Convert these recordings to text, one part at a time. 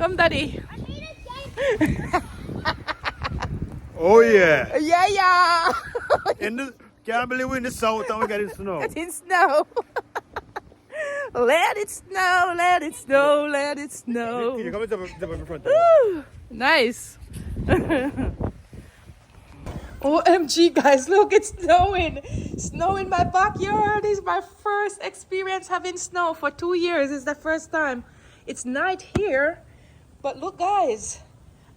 Come, Daddy. Oh yeah. Yeah. Can't believe we're in the south and we got it snow. Let it snow. Let it snow, let it snow, let it snow. Can you come in front? Woo, nice. OMG, guys, look, it's snowing. Snow in my backyard. This is my first experience having snow for 2 years. It's the first time. It's night here, but look, guys,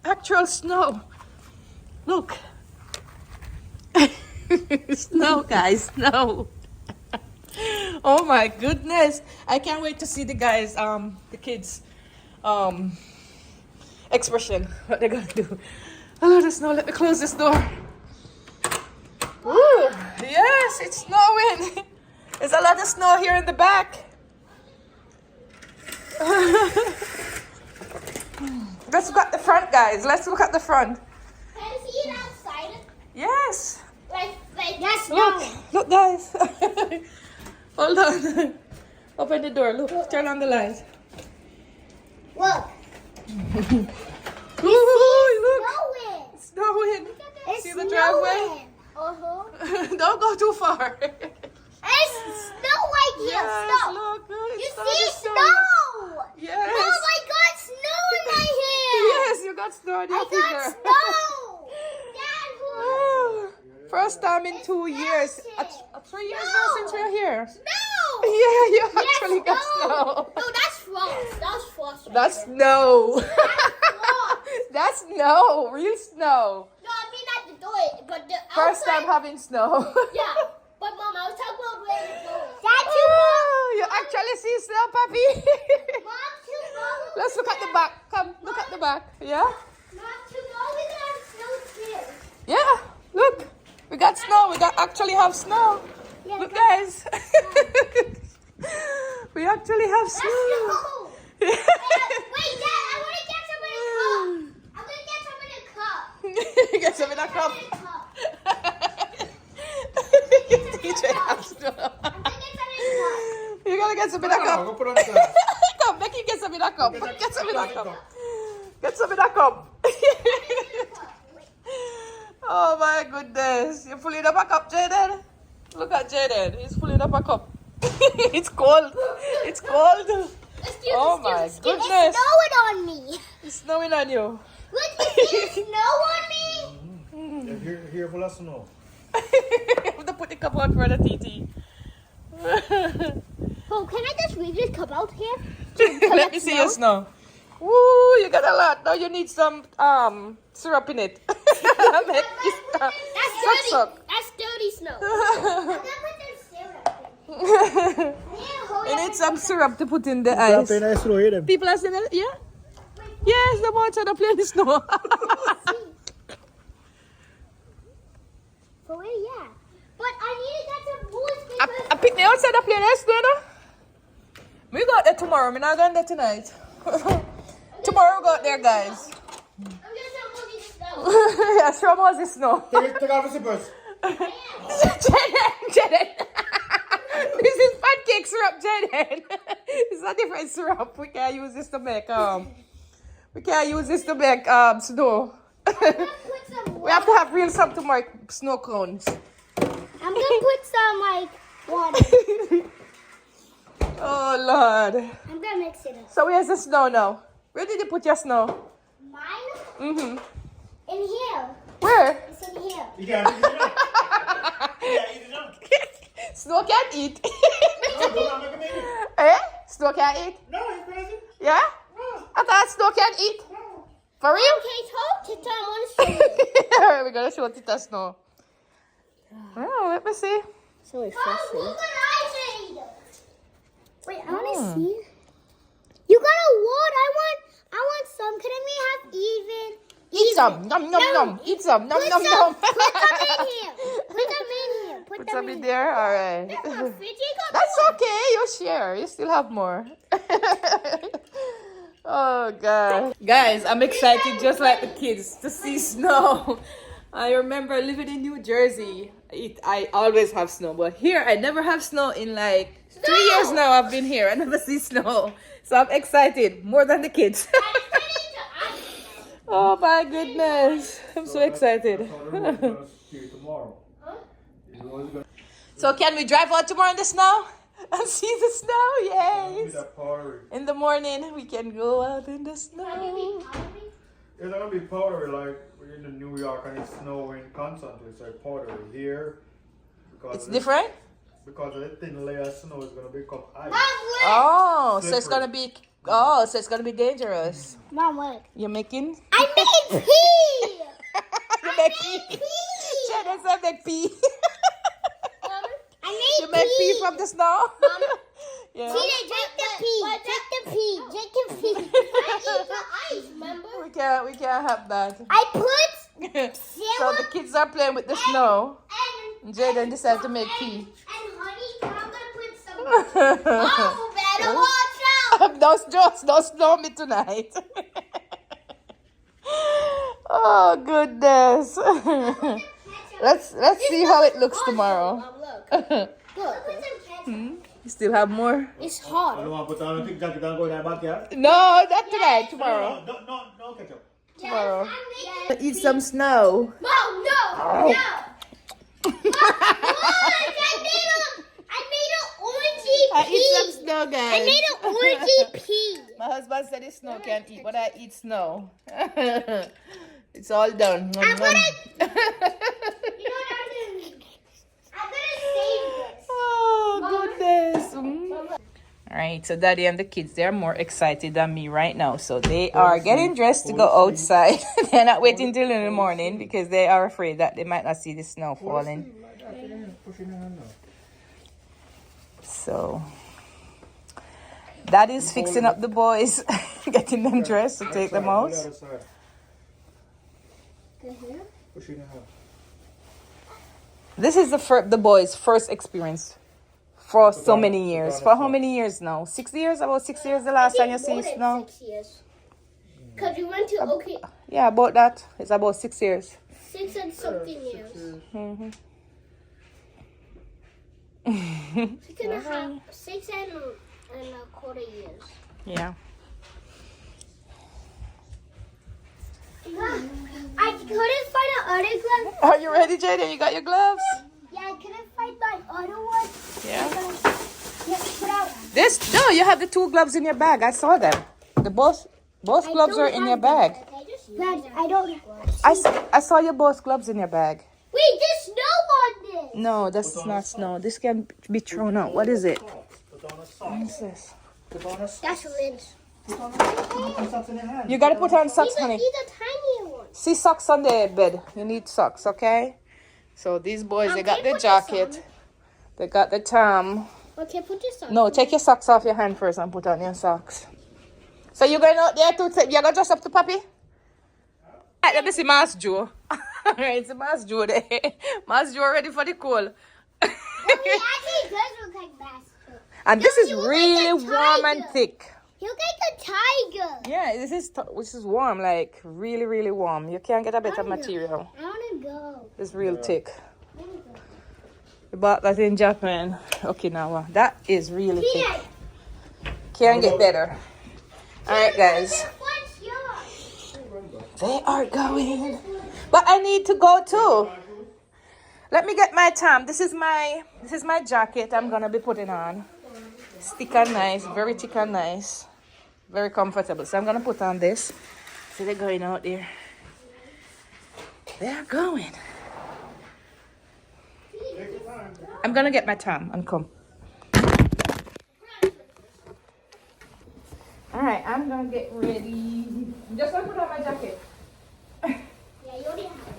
actual snow. Look. Snow, guys, snow. Oh my goodness. I can't wait to see the guys, the kids, expression, what they're gonna do. Oh, the snow, let me close this door. Woo! Yes, it's snowing. There's a lot of snow here in the back. Let's look at the front, guys. Let's look at the front. Can I see it outside? Yes. Like yes, Look, no. look, guys. Hold on. Open the door. Look, turn on the light. Look. Ooh, look. Snowing. It's snowing. It's See the driveway? Don't go too far. It's snow right here. Yes, Snow. look. It's You starting see to snow. snow? Yes. Oh my God, snow in my hair. Yes, you got snow in your I got finger. snow. Dad, Oh, first time in 2 years. melting. 3 years now since we're here. Snow. Yeah, you Yes, actually got snow. No, that's frost. That's frost. Right That's there. snow. frost. That's snow. Real snow. No, I mean at the door, but the First outside. time having snow. Yeah, but Mom, I was talking about where it's going. Oh, you actually see snow, Papi. Mom, tomorrow. Let's look at the back. Come, look at the back. Yeah? Mom, tomorrow we're gonna have snow too. Yeah. Look. We got snow. We got actually have snow. Yeah, Look, guys. We actually have Let's snow. go. Wait, Dad, I want to get some in a cup. I'm gonna get some in a cup. Get some in a cup. In a cup. DJ have snow. I'm gonna get some in a cup. You're gonna get some in a Go cup. put on the glass. Come, Becky, get some in a cup. Get some in a cup. Get some in a cup. Oh my goodness. You're filling up a cup, Jaden? Look at Jaden. He's filling up a cup. It's cold. It's cold. Oh my goodness. It's snowing on me. It's snowing on you. Look, you see the snow on me? Here full of snow. I have to put the cup out for the TT. Oh, can I just leave this cup out here? Let me see your snow. Woo, you got a lot. Now you need some syrup in it. That's dirty. Suck. That's dirty snow. I'm gonna put the syrup in. You need some syrup to put in the ice. nice snow here then. People are saying, yeah? Yes, the ones that are playing the snow. For real, yeah. But I need to get some booze I picked me outside the plane, yes, no? We got there tomorrow. We're not going there tonight. Tomorrow we go out there, guys. I'm gonna show Moses snow. Yeah, show Moses snow. Take off the zippers. Jaden. This is pancake syrup, Jaden. It's a different syrup. We can't use this to make snow. We have to have real stuff to make snow cones. I'm gonna put some like water. Oh Lord. I'm gonna mix it up. So where's the snow now? Where did you put your snow? Mine in here. Where? It's in here. You can't eat it up. You can't eat it up. Snow can't eat. No, I'm not gonna make it. Eh? Snow can't eat? No, you crazy? Yeah? No, I thought snow can't eat. no. For real? Okay, so Tita, I want to show you. We're gonna show Tita snow. Well, let me see. So refreshing. Look what I made. Wait, I want to see. You got a wood. I want some. Can I have even? Eat some. Nom nom nom. Eat some. Nom Put nom some. nom. Put them in here. Put them in here. Put some in there. All right. There's my fridge. You got That's more. okay. You share. You still have more. Oh God. Guys, I'm excited just like the kids to see snow. I remember living in New Jersey. I always have snow, but here I never have snow in like 3 years now. I've been here. I never see snow. So I'm excited more than the kids. And it's Oh my goodness. I'm so excited. So can we drive out tomorrow in the snow? And see the snow? Yes. In the morning we can go out in the snow. It's gonna be powdery like we're in New York and it's snowing constantly. It's like powdery here. Because It's different? Because the thin layer of snow is gonna become ice. Oh, so it's Slippery. gonna be so it's gonna be dangerous. Mom, look. You're making I made pee! you make pee. Shannon said make pee. I made You make pee from the snow? Yeah. Tina, drink the pee. Drink the pee. Drink the pee. I eat the ice, remember? We can't have that. I put So the kids are playing with the snow. and Jaden decided to make pee. and honey, I'm gonna put some. Oh, better watch out! Don't snow me tonight. Oh goodness. Let's see how it looks tomorrow. Look. Look. You still have more? It's I hard. don't want to put on a thick jacket and go in that backyard. No, not tonight. Tomorrow. No ketchup. Tomorrow. I Eat some snow. Mom, no, no. I made an orangey I eat pea. some snow, I guys. made an orangey pea. My husband said his snow can't eat, but I eat snow. It's all done. I'm gonna. You know what I'm doing? I'm gonna save this. Oh, goodness. All right, so Daddy and the kids, they're more excited than me right now. So they are getting dressed to go outside. They're not waiting till in the morning because they are afraid that they might not see the snow falling. So Daddy's fixing up the boys, getting them dressed to take them out. This is the boys' first experience for so many years. For how many years now? 6 years? About 6 years the last time you see snow? 6 years. Because we went to okay, Yeah, about that. It's about 6 years. 6 and something years. Hmm 6 and a half, 6 and a quarter years. Yeah. I couldn't find an other glove. Are you ready, Jaden? You got your gloves? Yeah, I couldn't find my other one. Yeah. Yeah, put out. No, you have the 2 gloves in your bag. I saw them. The both gloves are in your bag. Dad, I don't. I saw your both gloves in your bag. Wait, there's snow on this. No, that's not snow. This can be thrown out. What is it? What is this? That's lint. You gotta put on socks, honey. These are tiny ones. See socks on the bed. You need socks, okay? So these boys, they got the jacket. They got the tam. Okay, put this on. No, take your socks off your hand first and put on your socks. So you going out there to you're gonna dress up to Papi? Right, let me see Mas Joe. Alright, it's Mas Joe there. Mas Joe ready for the cold. He actually does look like Master. And this is you look really like a warm and tiger. thick. He looks like a tiger. Yeah, this is warm, like really, really warm. You can't get a better material. I want to go. It's real thick. We bought that in Japan, Okinawa. That is really thick. Can't get better. Alright, guys. What's yours? They are going. But I need to go too. Let me get my tam. This is my jacket I'm gonna be putting on. It's thick and nice, very thick and nice. Very comfortable. So I'm gonna put on this. So they're going out there. They're going. I'm gonna get my tam and come. Alright, I'm gonna get ready. I'm just gonna put on my jacket. Yeah, you already have it.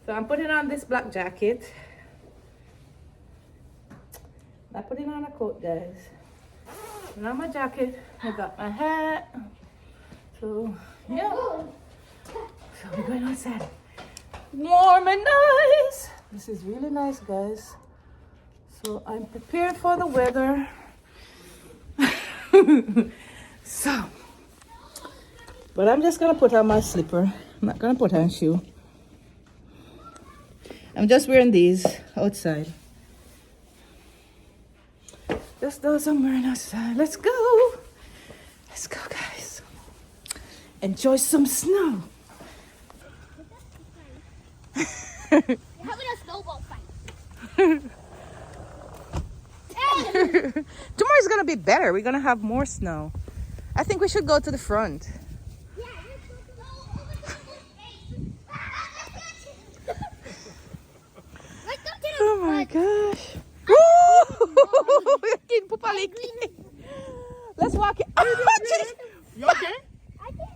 So I'm putting on this black jacket. I'm putting on a coat, guys. And on my jacket, I got my hat. So, yeah. So we're going outside. Warm and nice. This is really nice, guys. So I'm prepared for the weather. So, but I'm just gonna put on my slipper. I'm not gonna put on shoe. I'm just wearing these outside. Just those I'm wearing outside. Let's go. Let's go, guys. enjoy some snow. We're having a snowball fight. Tomorrow's gonna be better. We're gonna have more snow. I think we should go to the front. Yeah, let's go over to the Oh my gosh. Woo! Let's walk it. You okay?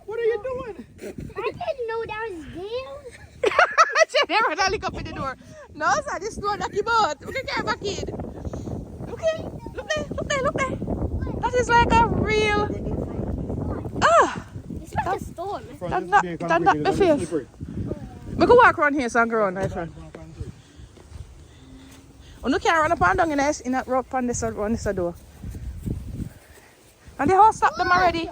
What are you doing? I didn't know that was there. Never had to look up in the door. No, sir, this door knock him out. Look at back in. Okay, look there, look there, look there. That is like a real. Ah! It's like a storm. That's not my face. We can walk around here, so I can go around right front. Oh, no, can't run up and down in that rock on this door. And the house stopped them already.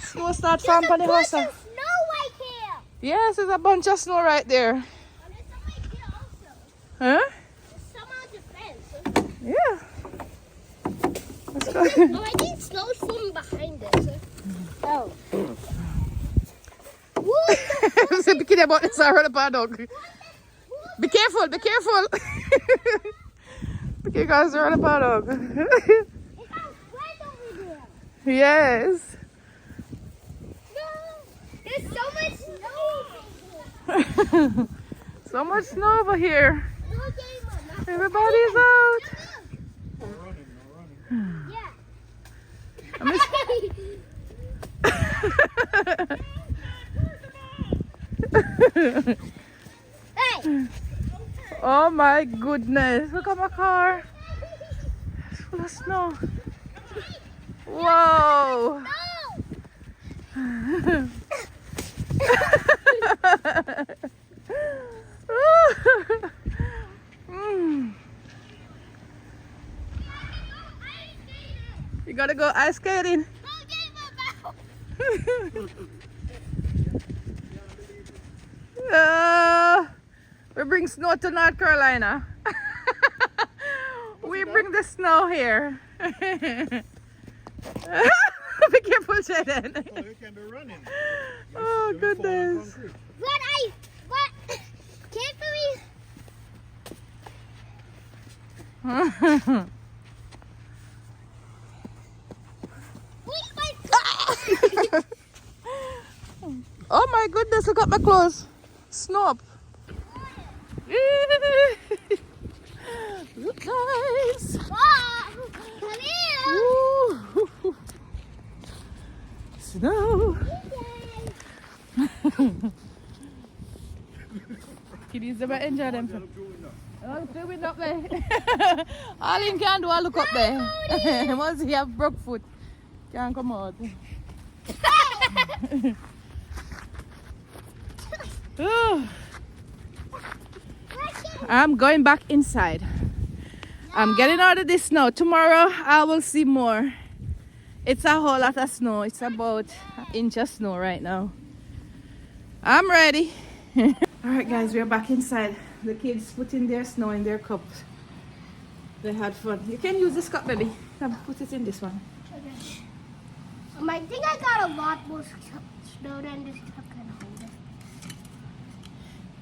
Snow start falling on the house. There's snow right here. Yes, there's a bunch of snow right there. And there's some right here also. Huh? There's some on the fence. Yeah. Let's go. Oh, I think snow's from behind us. Oh. What? So be careful about this. I run up and dog. Be careful, be careful. Okay, guys, run up and dog. It's our friend over there. Yes. No. There's so much snow. So much snow over here. No, Gamer, not Everybody's out. No running. Yeah. I miss- Hey. Oh my goodness. Look at my car. It's full of snow. Whoa. No. Mm. You gotta go ice skating. We bring snow to North Carolina. We bring the snow here. Be careful, Jaden. Oh, you can be running. Oh goodness. But carefully. Oh my goodness, look at my clothes. Snow up. Look nice. Come here. Woo. Snow. Kiddies never enjoy them. Oh, look the window up there. All you can do is look up there. Once you have broke foot, can't come out. I'm going back inside. I'm getting out of this snow. Tomorrow I will see more. It's a whole lot of snow. It's about an inch of snow right now. I'm ready. Alright guys, we're back inside. The kids put in their snow in their cups. They had fun. You can use this cup, baby. Come, put it in this one. Okay. I think I got a lot more snow than this cup can hold it.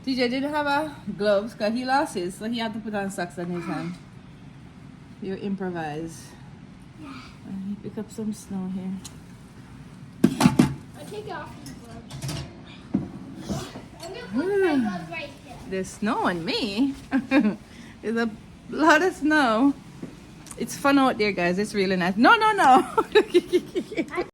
TJ didn't have gloves because he lost his, so he had to put on socks on his hand. You improvise. Yeah. And you pick up some snow here. I'll take off these gloves. I'm going to put my gloves right here. There's snow on me. There's a lot of snow. It's fun out there, guys. It's really nice. No, no, no.